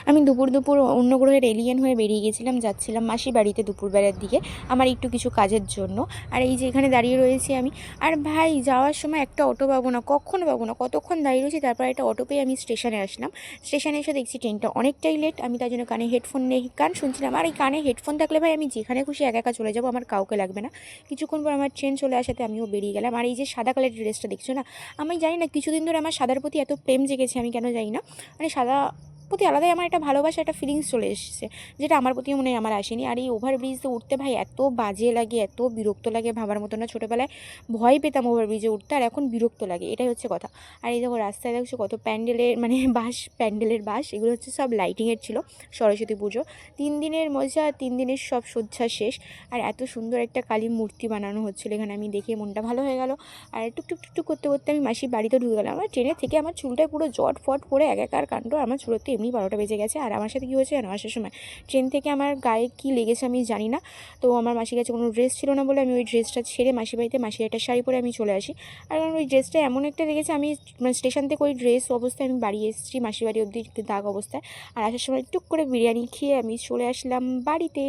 আমি দুপুর অন্য গ্রহের এলিয়েন হয়ে বেরিয়ে গেছিলাম, যাচ্ছিলাম মাসির বাড়িতে দুপুরবেলার দিকে আমার একটু কিছু কাজের জন্য। আর এই যে এখানে দাঁড়িয়ে রয়েছি আমি। আর ভাই যাওয়ার সময় একটা অটো পাবো না, কখন পাবো না, কতক্ষণ দাঁড়িয়ে রয়েছি, তারপর একটা অটো পেয়ে আমি স্টেশনে আসলাম। স্টেশনে এসে দেখছি ট্রেনটা অনেকটাই লেট। আমি তার জন্য কানে হেডফোন নিয়ে গান শুনছিলাম। আর এই কানে হেডফোন থাকলে ভাই আমি যেখানে খুশি একা একা চলে যাবো, আমার কাউকে লাগবে না। কিছুক্ষণ পর আমার ট্রেন চলে আসাতে আমিও বেরিয়ে গেলাম। আর এই যে সাদা কালারের ড্রেসটা দেখছো না, আমি জানি না কিছুদিন ধরে আমার সাদার প্রতি এত প্রেম জেগেছে, আমি কেন জানি না, মানে সাদা প্রতি আলাদাই আমার একটা ভালোবাসা, একটা ফিলিংস চলে এসেছে, যেটা আমার প্রতিও মনে হয় আমার আসেনি। আর এই ওভারব্রিজে উঠতে ভাই এত বাজে লাগে, এত বিরক্ত লাগে, ভাবার মতো না। ছোটোবেলায় ভয় পেতাম ওভারব্রিজে উঠতে, আর এখন বিরক্ত লাগে, এটাই হচ্ছে কথা। আর এই দেখো রাস্তায় দেখছো কত প্যান্ডেলের মানে প্যান্ডেলের বাস, এগুলো হচ্ছে সব লাইটিংয়ের ছিল। সরস্বতী পুজো 3 দিনের মজা, 3 দিনের সব সজ্জা শেষ। আর এত সুন্দর একটা কালী মূর্তি বানানো হচ্ছিলো এখানে, আমি দেখে মনটা ভালো হয়ে গেল। আর টুকটুক টুকটুক করতে করতে আমি মাসির বাড়িতে ঢুকে গেলাম। আমার ট্রেনের থেকে আমার চুলটায় পুরো জট ফট পরে একাকার কাণ্ড। আমার চুলোতে এমনি 12টা বেজে গেছে। আর আমার সাথে কী হয়েছে জানো, আসার সময় ট্রেন থেকে আমার গায়ে কী লেগেছে আমি জানি না। তো আমার মাসির কাছে কোনো ড্রেস ছিল না বলে আমি ওই ড্রেসটা ছেড়ে মাসির বাড়িতে মাসির একটা শাড়ি পরে আমি চলে আসি। আর আমার ওই ড্রেসটা এমন একটা লেগেছে, আমি মানে স্টেশন থেকে ওই ড্রেস অবস্থায় আমি বাড়ি এসেছি, মাসির বাড়ি অবধি দাগ অবস্থায়। আর আসার সময় টুক করে বিরিয়ানি খেয়ে আমি চলে আসলাম বাড়িতে।